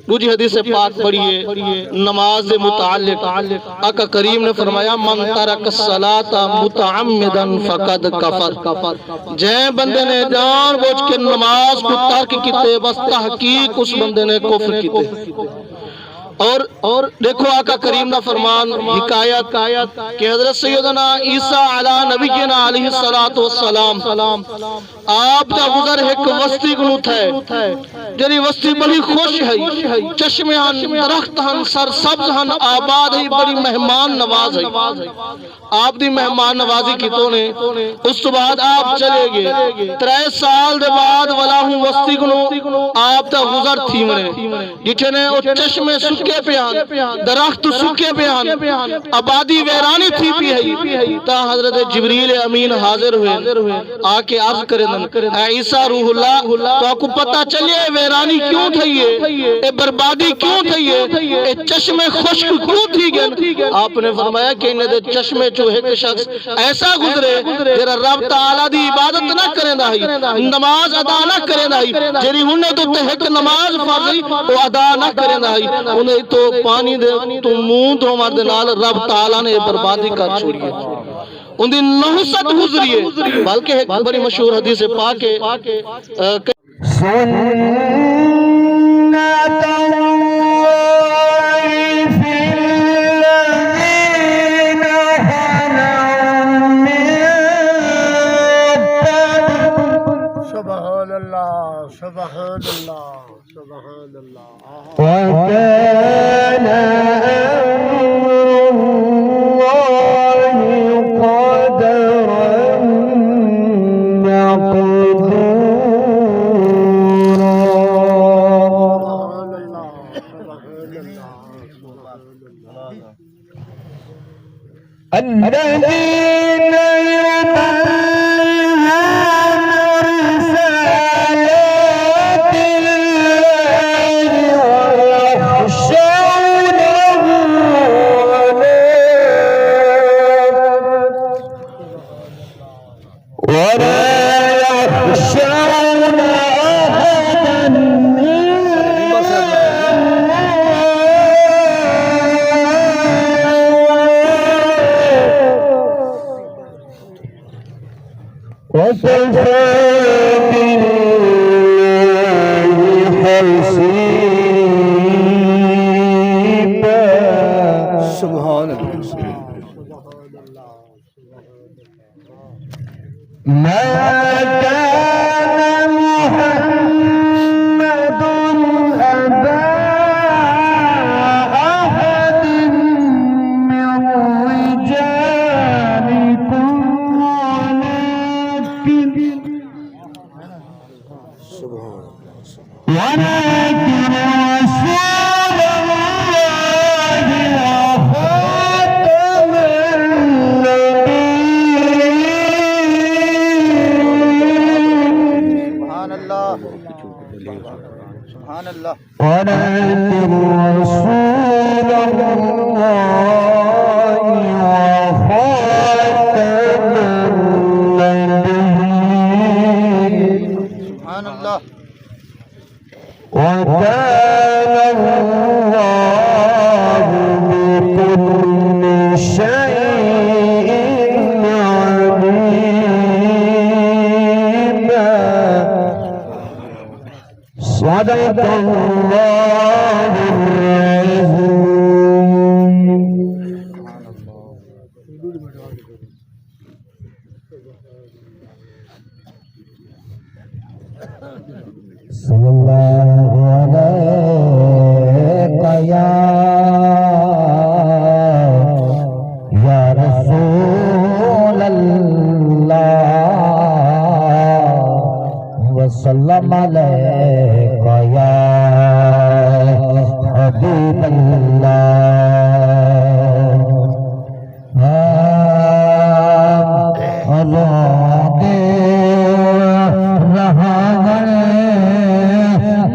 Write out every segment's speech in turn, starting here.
دوسری حدیث پاک پڑھیے نماز متعلق آقا کریم نے فرمایا من ترک الصلاۃ متعمدا فقد کفر، جے بندے نے جان بوجھ کے نماز کو ترک کیتے بس تحقیق اس بندے نے کفر کیتے۔ اور دیکھو آقا کریم کا فرمان حکایت کہ حضرت سیدنا عیسیٰ علی نبینا علیہ السلام آپ کا گزر ایک وستی گنوت ہے جنہی وستی بڑی خوش ہے، چشمے ہن، درخت ہن، سر سبز ہن، آباد ہے، بڑی مہمان نواز ہے۔ آپ دی مہمان نوازی کی تو نے اس تو بعد آپ چلے گئے 3 سال دے بعد ولاہوں وستی گنو آپ تا گزر تھی منے جٹھے نے او چشمے سکے پیان، درخت سکے پیان، آبادی ویرانی تھی پی ہے، تا حضرت جبریل امین حاضر ہوئے آکے عرض کریں اے عیسیٰ روح اللہ تو آپ کو پتہ چلے ویرانی کیوں تھئیے، اے بربادی کیوں تھئیے، اے چشمے خشک کیوں تھی گئن؟ آپ نے فرمایا کہ انہیں دے چشمے جو ایک شخص ایسا گزرے جیرا رب تعالیٰ دی عبادت نہ کریں دائی، نماز ادا نہ کریں دائی، جیری انہیں تو تحق نماز فرضی وہ ادا نہ کریں دائی، انہیں تو پانی دے تو مون تو ہمارے نال رب تعالیٰ نے بربادی کر چھوڑیے، ان دی نحست گزریے۔ بلکہ ایک بڑی مشہور حدیث پاک ہے سبحان اللہ سبحان اللہ سبحان اللہ وَكَانَ اللَّهُ قَدَرًا مَقْدُورًا الَّذِينَ صلی اللہ علیہ یا رسول اللہ وسلم علیہ یا حبیب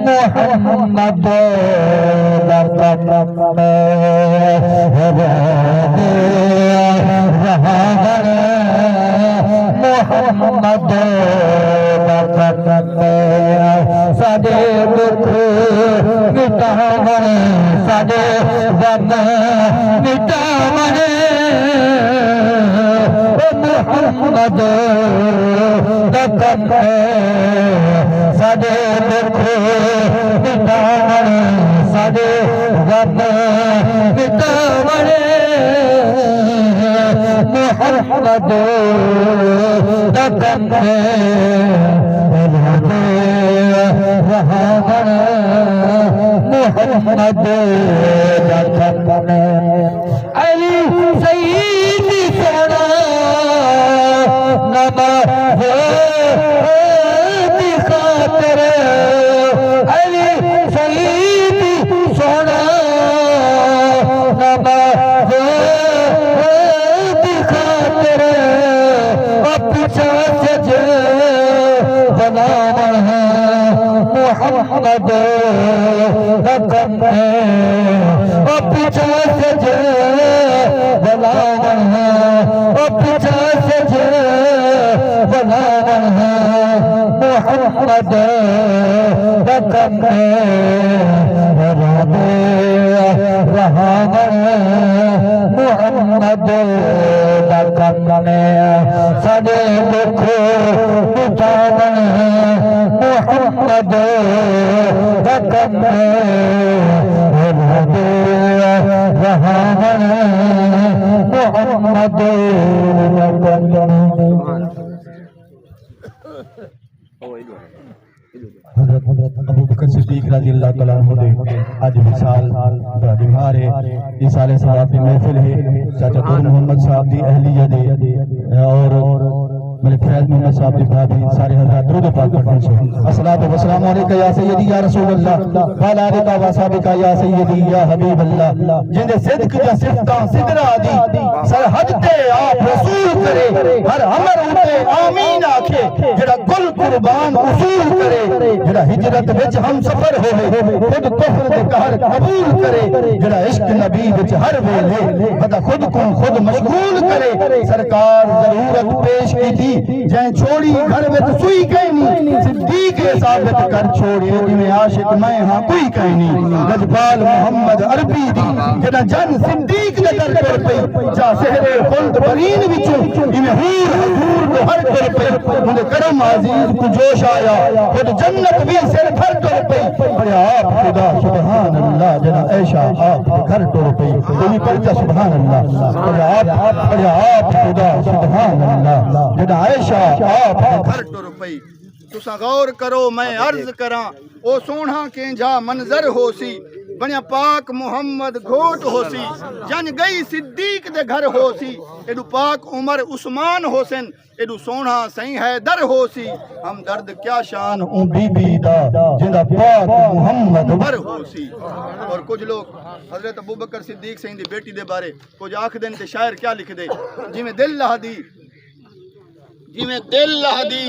محمد محمد محمد دکن محمد دکن علی سیدی سونا نماز دی خاطر علی سیدی سونا نماز دی خاطر اپچا سج بناون محمد دکن اپچا سج بناون اپچا سج بناون محمد دکن رہاون محمد دکن سڈے دکھ مٹاون محمد دکن رہاون محمد دکن حضرت ابو بکر صدیق رضی اللہ تعالیٰ عنہ دے آج وصال ہمارے اصال ثواب کی محفل ہے چاچا طور محمد صاحب دی اہلیہ دے اور ملک فیض محمد صاحب دی بھابی سارے حضرات درود پاک پڑھیں سے الصلاۃ والسلام علیکہ یا سیدی یا رسول اللہ وعلی آلک و اصحابک یا سیدی یا حبیب اللہ جن صدق یا صفتاں صدرا دی سرحد تے آپ رسول کرے ہر عمر اتے آمین آکھے جڑا گل قربان اصول کرے جڑا ہجرت وچ ہم سفر ہوئے خود کفر دے قہر قبول کرے جڑا عشق نبی وچ ہر ویلے بتا خود کو خود مشغول کرے سرکار ضرورت پیش کی تھی جائیں چھوڑی گھر میں تو سوئی کہنی صدیق ثابت کر چھوڑے جویں عاشق میں ہاں کوئی کہنی لجپال محمد عربی دی جڑا جن صدیق دے در کر پئی جا سحر خلد برین وچوں جویں حور حضور کو ہر کر پئی انہاں کرم عزیز کو جوش آیا خود جنت بھی سر بھر کر پئی بڑے آپ خدا سبحان اللہ جنا عائشہ آپ گھر ٹر پئی کوئی پڑھتا سبحان اللہ بڑے آپ خدا سبحان اللہ جنا عائشہ آپ گھر ٹر پئی تساں غور کرو میں عرض کراں او سونا کینجا منظر ہو سی بنیا پاک محمد گھوٹ ہو سی جن گئی صدیق دے گھر ہو سی ایڈو پاک عمر عثمان ہو سن ایڈو سونا سہیں ہے در ہو سی ہم درد کیا شان اون بی بی دا جندا پاک محمد بر ہو سی اور کچھ لوگ حضرت ابوبکر صدیق سہیں دی بیٹی دے بارے کچھ آکھ دن تے شاعر کیا لکھ دے جی میں دل لہ دی جی میں دل لہ دی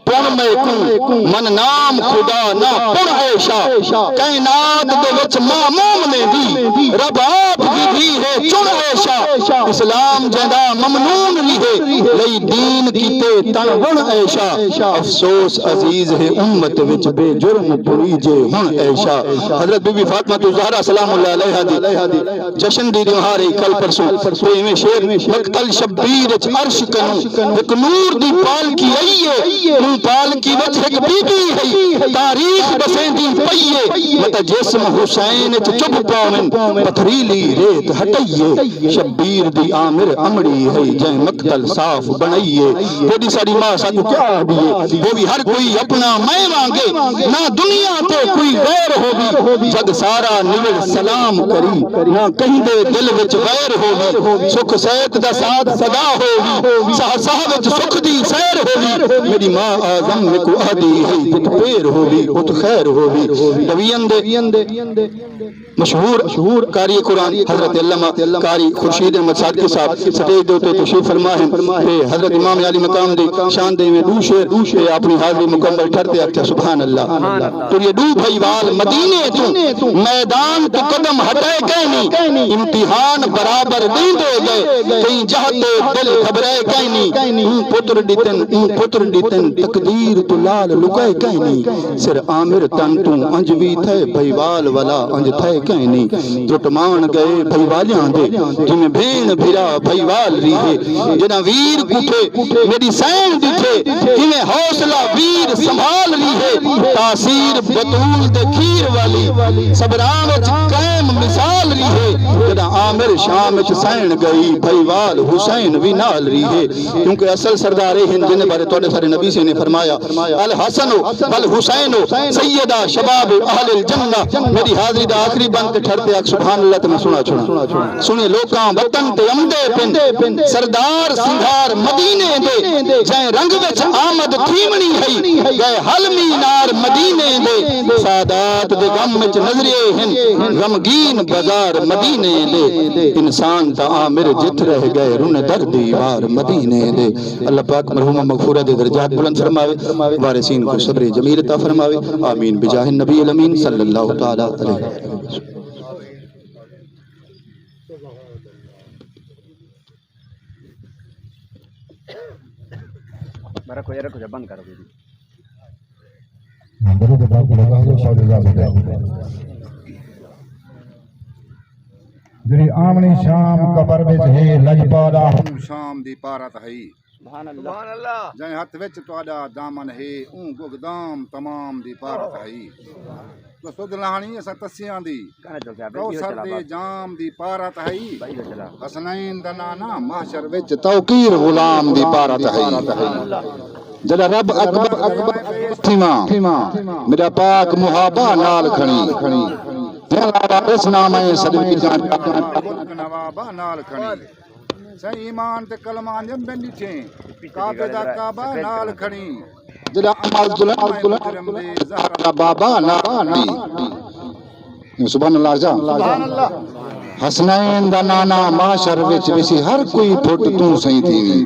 پن میں کو من نام خدا نہ پن عیشہ کائنات دے وچ معموم نے دی رب آپ دی ہے چن عیشہ اسلام جدا ممنون رہے لئی دین کیتے تن بن عیشہ افسوس عزیز ہے امت وچ بے جرم پوری جے ہن عیشہ حضرت بی بی فاطمہ زہرا سلام اللہ علیہا دی جشن دی ہارے کل پرسوں کوئی میں شیر مقتل شبیر وچ عرش کنوں ایک نور دی پالکی آئیے پالکی وچ ایک بی بی ہے تاریخ بسیندی پئیے مت جسم حسین چپ پاون پتھریلی ریت ہٹائیے شبیر دی عامر امڑی ہے جائیں مقتل صاف بنائیے تیری ساری ماں ساتھ کیا دیئے وہ بھی ہر کوئی اپنا میں مانگے نہ دنیا تے کوئی غیر ہوگی جد سارا نور سلام کری نہ کہیں دے دل وچ غیر ہوگی سکھ سیت دا ساتھ صدا ہوگی سہسہ وچ سکھ دی سیر ہوگی میری ماں آزم میں کو آدھی ہے بت پیر ہوگی بت خیر ہوگی دویند مشہور قاری قرآن حضرت علامہ قاری خورشید احمد صادقی صاحب سٹیج دے تے تشریف فرما ہیں حضرت امام علی مقام دی شان دے میں دو شعر اپنی حاضری مکمل کرتے اچھا سبحان اللہ تو یہ دو بھائی وال مدینے تو میدان تو قدم ہٹائے کہنی امتحان برابر نہیں دے گئے کہیں جہتے دل گھبرائے کہنی پتر ڈیتن تقدیر تو لال لکائے کہنی سر عامر تن تو انج بھی تھے بھائی وال والا انج تھے کہنی جٹ مان گئے بھائی والیاں دے جن بھین بھرا بھائیوال ریہے جنا ویر کٹھے میری سین دکھے جنہیں حوصلہ ویر سنبھال ریہے تاثیر بطول دے کھیر والی صبران وچ قائم مثال ریہے جنا عامر شام وچ سین گئی بھائیوال حسین بھی نال ریہے کیونکہ اصل سردار ہند جن بارے توڑے سارے نبی سے نے فرمایا الحسن والحسین سیدہ شباب اہل الجنہ میری حاضری دا آخری بند کے ٹھرتے اک سبحان اللہ تمہیں سنا چھوڑا سنے لوکاں وطن تے امدے پن سردار سنگھار مدینے دے جائیں رنگ وچ آمد تھیمنی ہے گئے حلمی نار مدینے دے سادات دے غم وچ نظریے ہن غمگین بازار مدینے دے انسان تا عامر جت رہ گئے رن در دیوار مدینے دے اللہ پاک مرحوم مغفورہ دے درجات بلند فرماوے وارثین کو صبر جمیل عطا فرماوے آمین بجاہ النبی الامین صلی اللہ تعالی علیہ وسلم رکھو جا بند کرو دیدی جری آمنی شام قبر وچ ہے لجپالا شام دی پارت ہے سبحان اللہ جائیں ہاتھ وچ تواڈا دامن ہے اون گگدام تمام دی پارت ہے تو سود لہانی اسا تسیاں دی کوثر دے جام دی پارت ہے حسنین دا نانا محشر وچ توقیر غلام دی پارت ہے جڑا رب اکبر تھیما میرا پاک محابہ نال کھڑی اس نام ہے صدقی جان نوابا نال کھڑی صحیح ایمان تے کلمہ جم بن ڈٹھیں کعبے دا کعبہ نال کھڑی جڑا عمل زہرا بابا نال سبحان اللہ جا حسنین دا نانا معاشر وچ ویسی ہر کوئی پھٹ تو صحیح تھی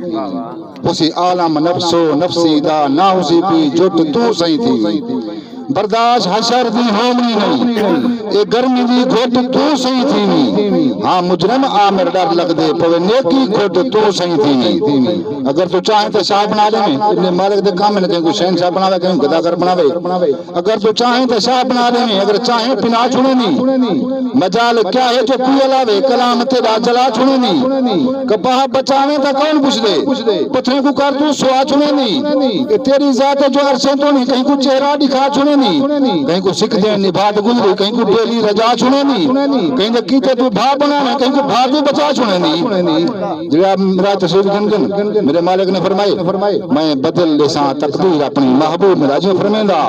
اسی عالم نفسو نفسی دا نا اسی پی جٹ تو صحیح تھی برداشت حشر دی ہومی نہیں اے گرمی دی گھٹ تو صحیح تھی ہاں مجرم عامر ڈر لگ دے پوے نیکی گھٹ تو صحیح تھی اگر تو چاہیں تو شاہ بنا لیں ابن مالک دے کام میں کہیں کوئی شہن شاہ بناوے کہیں گداگر بناوے اگر تو چاہیں تو شاہ بنا لیں اگر چاہیں پنا چھوڑے نہیں مجال کیا ہے جو کوئی علاوے کلام تیرا جلا چھوڑے نہیں کپاہ بچاویں تا کون پوچھ دے پتھریں کو کر تو سوا چھوڑے نہیں کہ تیری ذات جو عرصے تو نہیں کہیں کو چہرہ دکھا چھوڑے نہیں کہیں کو سکھ دیں نبات گزرے کہیں کو ڈیلی رجا چھوڑے نہیں کہیں کو کیتے تو بھا بنانا کہیں کو بھا تو بچا چھوڑے نہیں جب میرا تصویر گن میرے مالک نے فرمائے میں بدل لیساں تقدیر اپنی محبوب میرا جو فرمیندہ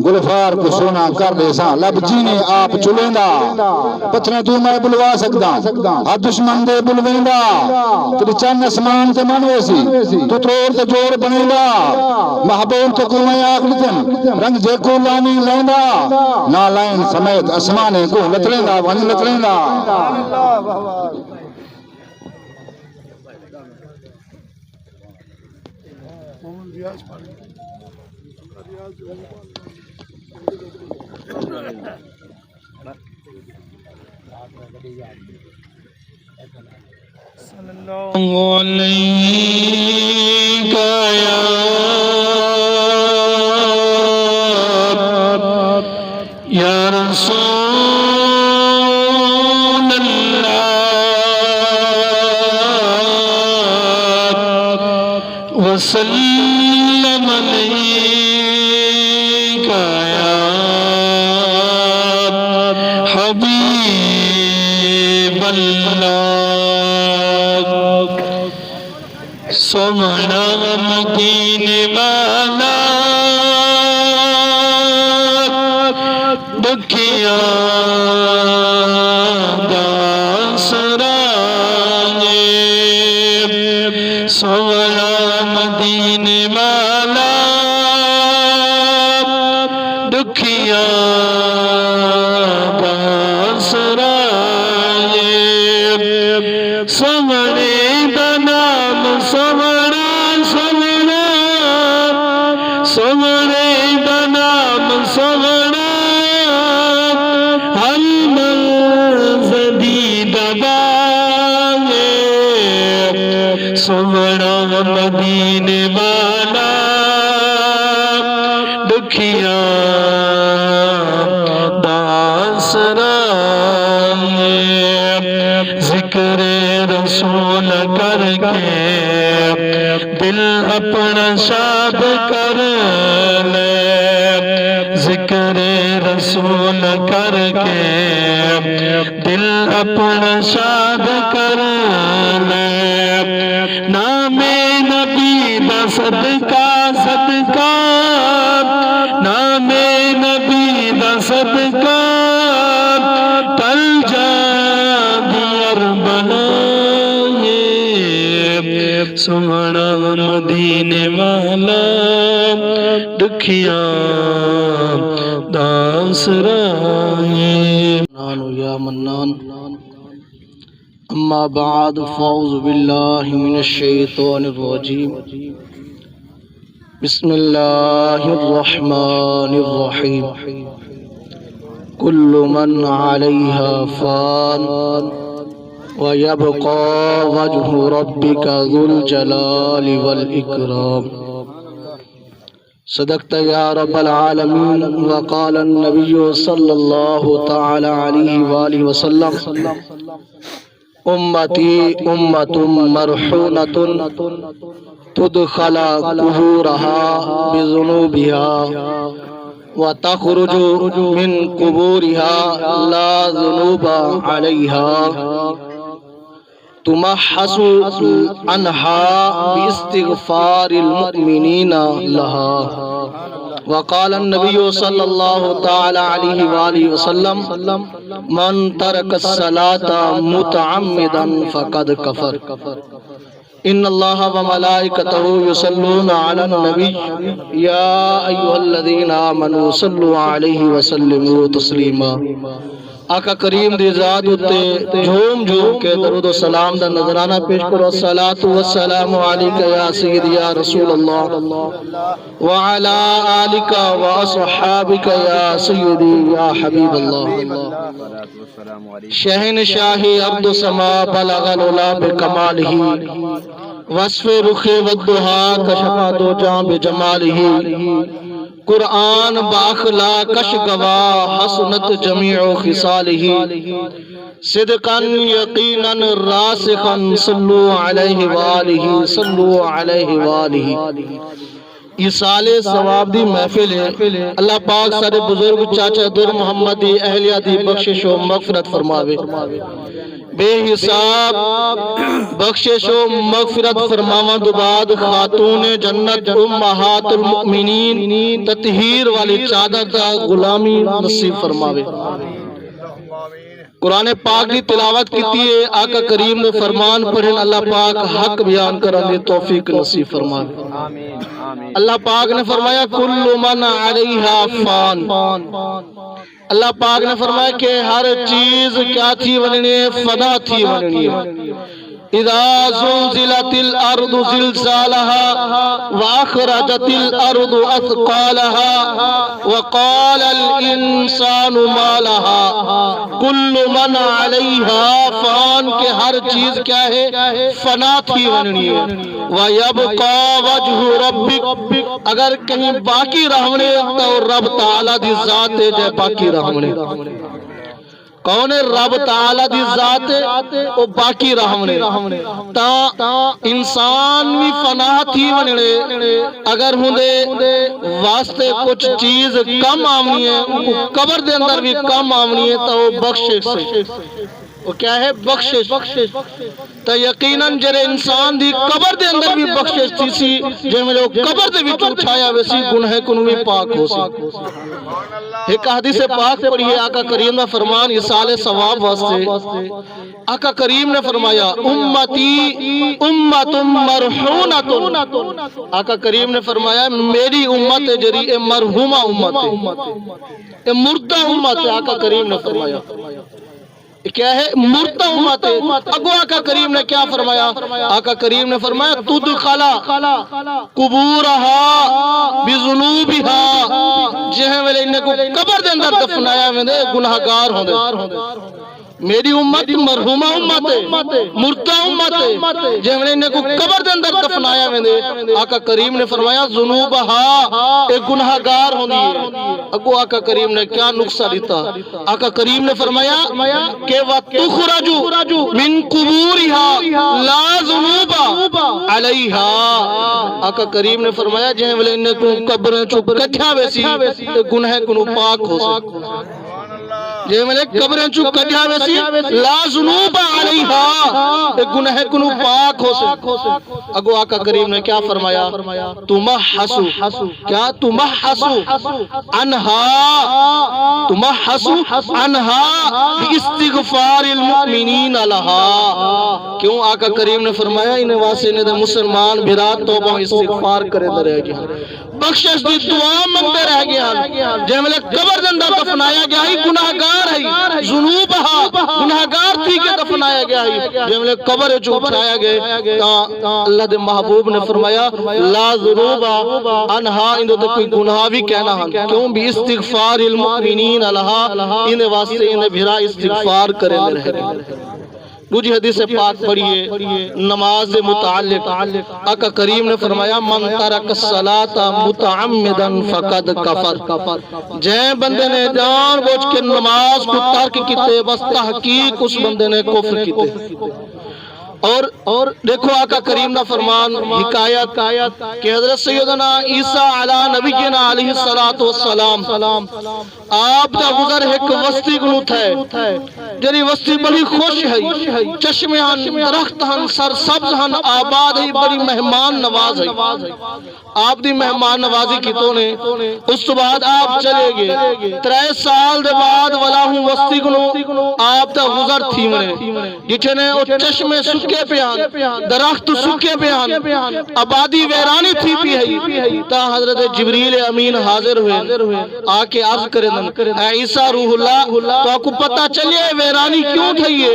گلفار کو سونا کر لیساں لب جینے آپ چلیندہ پتھریں تو میں بلوا سکتا ہر دشمن دے بلویندہ تیری چند اسمان تے منوے سی تو تروڑ تے جوڑ بنیندہ محبوب تے کو میں آگ لیتن رنگ جے کو لانی لیندہ نا لائن سمیت اسمانے کو لتریندہ ونی لتریندہ یا رسول اللہ وسلم علیک یا حبیب اللہ سونا مدینے والا دکھیا داسرائے سونا مدینے والا دکھیا داسرائے سونے دا نام سونا سونا سونے دا نام سونا سونا مدینے والا دکھیا داسرائے ذکر رسول کر کے دل اپنا شاد کر لے، ذکر رسول کر کے دل اپنا شاد کر لے، نام نبی دا صدقہ صدقہ، نام نبی دا صدقہ تل جا دیار بنائے، سونا مدینے والا دکھیاں داس رائے نانو یا منان۔ اما بعد فاعوذ باللہ من الشیطان الرجیم، بسم اللہ الرحمن الرحیم، کل من علیہا فان ویبقى وجه ربك ذو الجلال والإكرام۔ صدقت يا رب العالمين۔ وقال النبي صلى الله تعالى عليه وآله وسلم، أمتي أمة مرحونة تدخل قبورها بذنوبها وتخرج من قبورها لا ذنوب عليها، تمحص عنها باستغفار المؤمنين لها۔ وقال النبي صلى الله تعالى عليه وآله وسلم، من ترك الصلاة متعمدا فقد كفر۔ ان اللہ وملائکتہ یصلون علی النبی یا ایھا الذین آمنوا صلوا علیہ وسلموا تسلیما۔ آقا کریم دی ذات اتے جھوم جھوم کے درود و سلام دا نظرانہ پیش کرو۔ الصلاۃ والسلام علیک یا سیدی یا رسول اللہ وعلی آلک واصحابک یا سیدی یا حبیب اللہ۔ شہنشاہ عبد السما بلغ العلا بکمالہ، وصف رخ والدہا کشف دو جاں بجمالہ، قرآن باخلاق کش گواہ حسنت جمیع خصالہ، صدقا یقینا راسخا صلو علیہ وآلہ صلو علیہ وآلہ۔ ایصال ثواب دی محفل ہے، اللہ پاک سارے بزرگ چاچا در محمد دی اہلیہ دی بخشش و مغفرت فرماوے، بے حساب بخشش و مغفرت فرماواں دو بعد خاتون جنت امہات المؤمنین تطہیر والی چادر دا غلامی نصیب فرماوے۔ قرآن پاک دی تلاوت کیتی ہے، آقا کریم نے فرمان پڑھن، اللہ پاک حق بیان کرن دی توفیق نصیب فرماوے۔ اللہ پاک نے فرمایا کل من علیہا فان، اللہ پاک نے فرمایا کہ ہر چیز کیا تھی وننی ہے؟ فنا تھی وننی ہے۔ اذا زلزلت الارض زلزالها واخرجت الارض اثقالها وقال الانسان ما لها، کل من علیہا فان کہ ہر چیز کیا ہے؟ فنا تھی وننی ہے۔ وَيَبْقَى وَجْهُ رَبِّكَ، اگر کہیں باقی رہنے تو رب تعالیٰ دی ذات ہے جے باقی رہنے۔ کون ہے؟ رب تعالیٰ دی ذات ہے وہ باقی رہنے۔ تا انسان بھی فنا تھی وننے، اگر ہوندے واسطے کچھ چیز کم آمنی ہے، قبر دے اندر بھی کم آمنی ہے تو وہ بخشش سے، وہ کیا ہے؟ بخشش۔ تو یقیناً جرے انسان دی قبر دے اندر بھی بخشش تھی سی، جے میں لوگ قبر دے بھی اٹھایا ویسی گناہ کنوی پاک ہو سی۔ ایک حدیث پاک پڑھی ہے، آقا کریم نے فرمان ایصال ثواب واسطے، آقا کریم نے فرمایا امتی امت مرحونت، آقا کریم نے فرمایا میری امت ہے جری اے مرحومہ امت ہے، اے مردہ امت ہے۔ آقا کریم نے فرمایا کیا ہے؟ مردہ امت ہے۔ اگو آقا کریم نے کیا فرمایا؟ آقا کریم نے فرمایا تدخلا قبورہا بذنوبہا، جہاں ویلے انہیں کو قبر دے اندر دفنایا میں دے گناہگار ہوں دے، میری امت مرحومہ امت ہے، مردہ امت ہے، جب نے انہیں کو قبر دے اندر دفنایا میں آقا کریم نے فرمایا ذنوبہا ایک گناہگار ہونی ہے۔ اگو آقا کریم نے کیا نقصہ دیتا؟ آقا کریم نے فرمایا کہ وَتُخْرَجُ مِن قُبُورِهَا لَا ذُنُوبَ عَلَيْهَا۔ آقا کریم نے فرمایا جہاں ویلے انہیں کو قبریں چپ کٹھا ویسی گناہ کنو پاک ہو سکتا، جہاں ویلے قبریں چپ کٹھا ویسی لا ذنوب علیہا گناہ کنو پاک ہو سکتا۔ اگو آقا کریم نے کیا فرمایا؟ تمحسو کیا تمحسو عنہا تمحسو عنہا باستغفار المؤمنین لہا۔ کیوں آقا کریم نے فرمایا انہیں واسے نے مسلمان بھرا توبہ استغفار کرے دے رہ گیا، بخشش دی دعا منگتے رہ گیا، جہملے قبر دندہ دفنایا گیا ہی گناہگار ہے، ذنوبہا گناہگار تھی کہ دفنایا گیا ہی، جہملے قبر جو اٹھایا گئے تا اللہ دے محبوب نے فرمایا لا ذنوبہ انہا اندھو تے کوئی گناہ بھی کہنا ہن، کیوں بھی استغفار المؤمنین لہا انہیں واسطے انہیں بھرا استغفار کرے رہ گیا۔ دوسری حدیث پاک پڑھیے نماز متعلق، آقا کریم نے فرمایا من ترک الصلاۃ متعمدا فقد کفر، جے بندے نے جان بوجھ کے نماز کو ترک کیتے بس تحقیق اس بندے نے کفر کیتے۔ اور دیکھو آقا کریم نہ فرمان حکایت کہ حضرت سیدنا عیسیٰ علی نبینا علیہ السلام آپ دا گزر ایک وستی گنوت ہے جنہی وستی بڑی خوش ہے، چشمے ہن درخت ہن سر سبز ہن آباد ہے، بڑی مہمان نواز ہے۔ آپ دی مہمان نوازی کی تو نے اس بعد آپ چلے گئے 3 سال دے بعد ولا ہوں وستی گنو آپ دا گزر تھی منے جتنے او چشمے سکے پیان درخت سکے پیان آبادی ویرانی تھی پی ہے تا حضرت جبریل امین حاضر ہوئے آ کے عرض کریں اے عیسیٰ روح اللہ تو آپ کو پتہ چلے ویرانی کیوں تھئیے،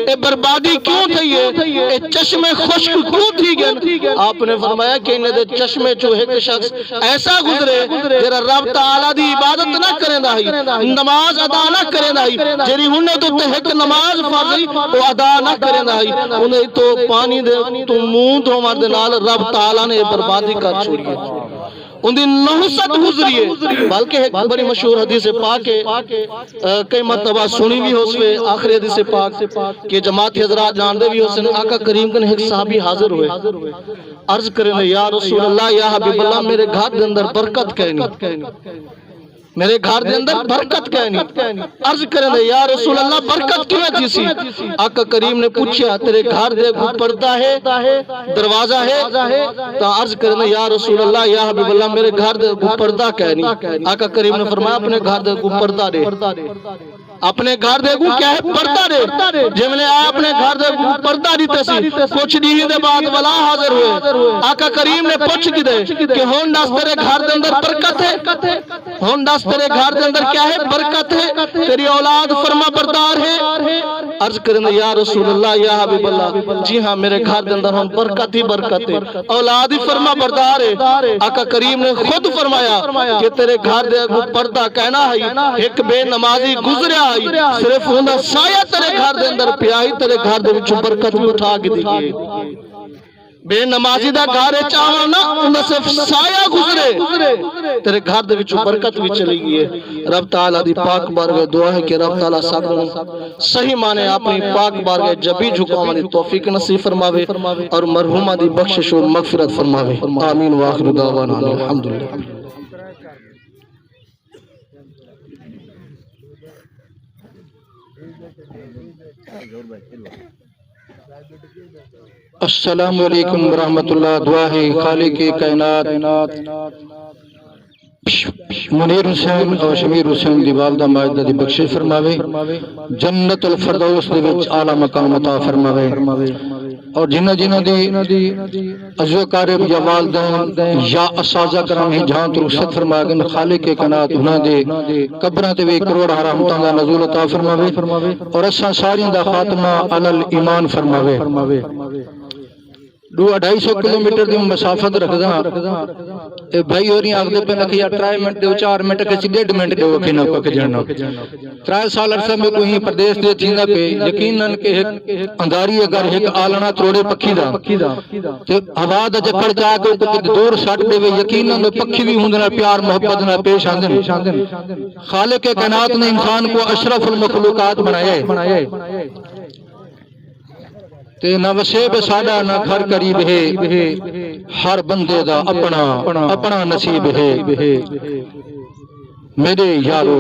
اے بربادی کیوں تھئیے، اے چشمے خشک کیوں تھی گئے؟ آپ نے فرمایا کہ انہیں دے چشمے جو ایک شخص ایسا گزرے جیرا رب تعالیٰ دی عبادت نہ کریں دائی، نماز ادا نہ کریں دائی، جیری انہیں تو تحق نماز فرضی وہ ادا نہ کریں دائی، انہیں تو پانی دے تو مون تو ہمارے دنال رب تعالیٰ نے بربادی کر چھوڑیے، ان دی نحست گزریے۔ بلکہ ایک بڑی مشہور حدیث پاک ہے، کئی مرتبہ سنی بھی ہو سوے آخری حدیث پاک کہ جماعت حضرات جاندے بھی ہو سن آقا کریم کن ایک صحابی حاضر ہوئے، عرض کریں یا رسول اللہ یا حبیب اللہ میرے گھر دے اندر برکت کہنی، میرے گھر دے اندر برکت کہنی، عرض کریں یا رسول اللہ برکت کیوں ہے جیسی؟ آقا کریم نے پوچھا تیرے گھر دے گو پردہ ہے دروازہ ہے؟ تو عرض کریں یا رسول اللہ یا حبیب اللہ میرے گھر دے گو پردہ کہنی۔ آقا کریم نے فرمایا اپنے گھر دے گو پردہ دے، اپنے گھر دے گو کیا ہے پردہ دے، جملے اپنے گھر دے گو پردہ دیتے سی۔ کچھ دیہی دے بعد ولا حاضر ہوئے، آقا کریم نے پوچھ کی دے کہ ہون داس تیرے گھر دے اندر برکت ہے، ہون داس تیرے گھر دے اندر کیا ہے برکت ہے، تیری اولاد فرما بردار ہے؟ عرض کریں یا رسول اللہ یا حبیب اللہ جی ہاں میرے گھر دے اندر ہون برکت ہی برکت ہے، اولاد ہی فرما بردار ہے۔ آقا کریم نے خود فرمایا کہ تیرے گھر دے گو پردہ کہنا ہے، ایک بے نمازی گزریا صرف ہوندہ سایہ تیرے گھر دے اندر پیائی تیرے گھر دے وچوں برکت اٹھا کے دیکھئے، بے نمازی دا گھر چاہو نا ہوندہ صرف سایہ گزرے تیرے گھر دے وچوں برکت بھی چلی گئی ہے۔ رب تعالیٰ دی پاک بارگاہ دعا ہے کہ رب تعالیٰ ساکروں صحیح مانے اپنی پاک بارگاہ جبی جھکاؤں دی توفیق نصیب فرماوے اور مرحومہ دی بخشش و مغفرت فرماوے، آمین وآخر دعوانا الحمدللہ۔ السلام علیکم ورحمت اللہ، دعا ہے خالق کائنات منیر حسین اور شمیر حسین دی والدہ ماجدہ دی بخشش فرماوے، جنت الفردوس دے وچ اعلی مقام عطا فرماوے، اور جنہ دی عزو قارب یا والدین یا اساتذہ کرام ہی جہاں تو رخصت فرما گئے، خالق کائنات انہاں دے قبراں تے وی کروڑ رحمتاں دا نزول عطا فرماوے اور اساں ساریاں دا خاتمہ علی الایمان فرماوے۔ 200-250 کلومیٹر دی مسافت رکھدا اے بھائی ہوری آکھدے پے نہ کہ 3 منٹ دیو 4 منٹ کسی 1.5 منٹ دیو کہ نہ پک جانا 3 سال عرصہ میں کوئی پردیس دے تھیندا پے یقیناً کہ ایک انداری اگر ایک آلنا تروڑے پکھی دا تے ہوا دا چکر جا کے کتے دور سٹ دے یقیناً پکھی بھی ہوندے نال پیار محبت نال پیش آندے خالق کائنات نے انسان کو اشرف المخلوقات بنایا ہے تے نہ وسے بے ساڈا نہ گھر قریب ہے ہر بندے دا اپنا نصیب ہے میرے یارو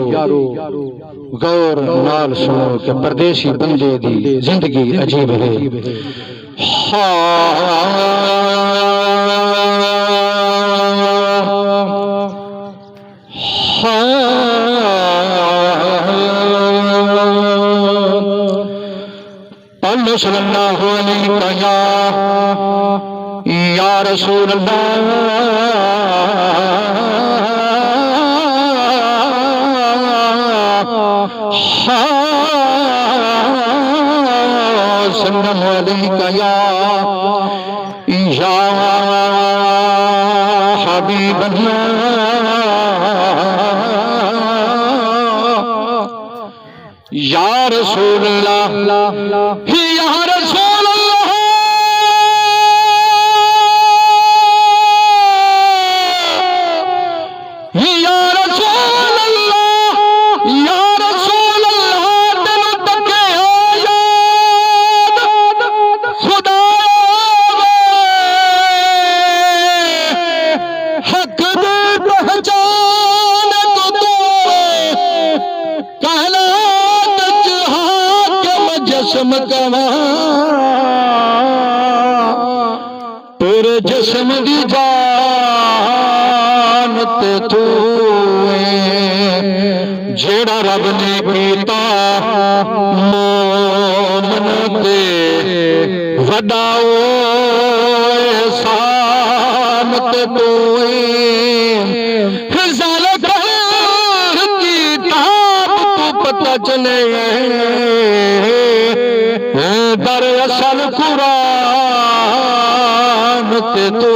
غور نال سنو کہ پردیسی بندے دی زندگی عجیب ہے صلی اللہ علیہ وسلم یا رسول اللہ سلام علیکہ یا حبیب اللہ یا رسول اللہ یا رسول اللہ یا رسول اللہ یا رسول اللہ دل تکے یاد خدا حق دے پہچان تو کہنا جسم کما تیرے جسم دی جان تے تو جیڑا رب نے کیتا مومن تے وڈا احسان تے تو فضل کر کتاب تو پتہ چلے در اصل قرآن تے تو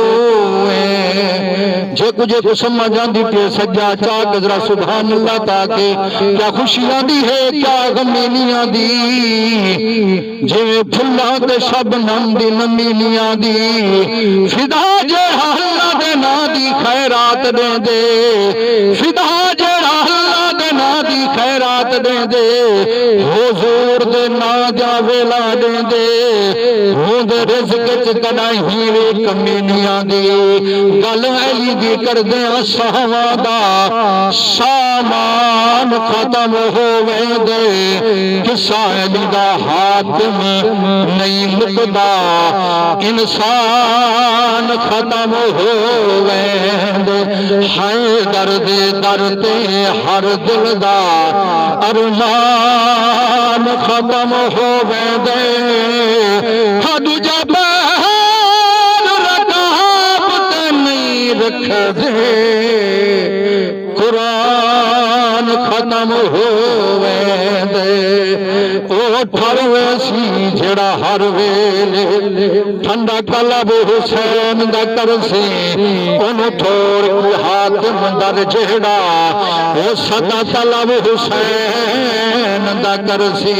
جے کچھ سمجھ آندی پہ سجا چاہ گزرا سبحان اللہ تاکہ کیا خوشیاں دی ہے کیا غمینیاں دی جے پھلا تے شبنم دی نمینیاں دی فدا جے اللہ دے نا دی خیرات دے دے فدا جے اللہ دے نا دی خیرات دے دے حضور دے نا جا ویلا دے دے ہوں دے رزق چکڑائی ہیرے کمینیاں دی گل علی دی کر دے سہوا دا سامان ختم ہوئے دے قصہ علی دا حاتم نہیں مکدا انسان ختم ہوئے دے ہائے درد درتے ہر دل دا ارمان ختم ہوئے دے حد جب رکاب نہیں رکھ دے قرآن ختم ہوئے دے او ٹھر ویسی جڑا ہر ویلے ٹھنڈا قلب حسین دا کرسی انہوں ٹھوڑ کی حاتم در جڑا او صدا طلب حسین دا کرسی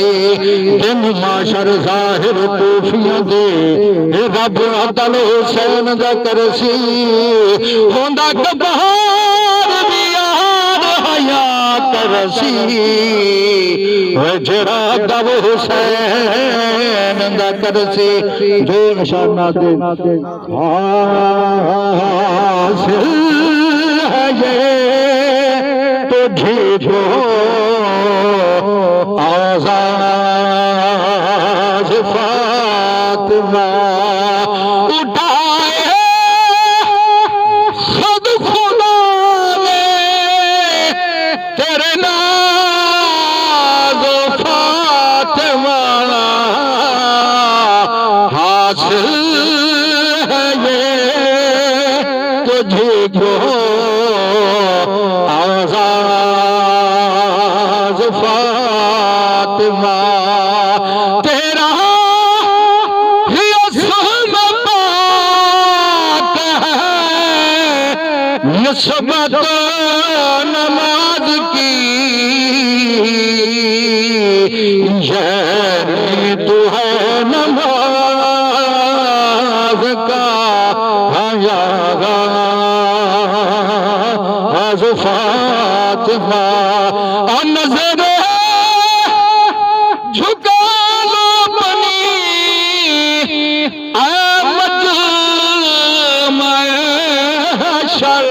دن معاشر ظاہر کوفیاں دے رب عدل حسین دا کرسی ہوندہ کبھار بیار حیا کرسی جڑا دب حسین دا کرسی جو نشانہ دے حاصل ہے یہ تجھے آزاد فاطمہ اٹھائے خود خدا نے تیرے ناز فاطمہ حاصل ہے یہ تجھے کو آزاد فاطمہ تیرا ہی اسم پاک نسبت نماز کی یہ تو ہے نماز کا آغاز فاطمہ نظر جھکا لو بنی محشر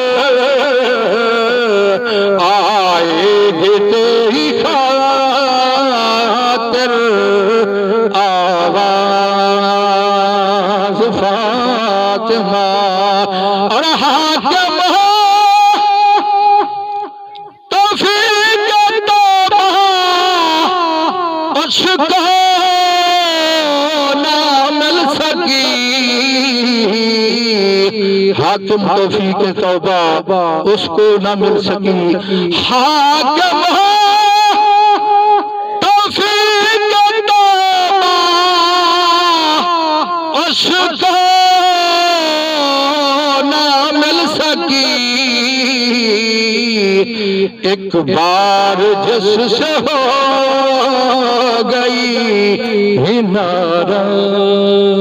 آئے گی تیری خاطر آواز فاطمہ اور حاکم توفیق توبہ اس کو نہ مل سکی حاکم توفیق توبہ اس کو نہ مل سکی حاکم توفیق توبہ اس کو نہ مل سکی ایک بار جس سے ہو گئی ناراض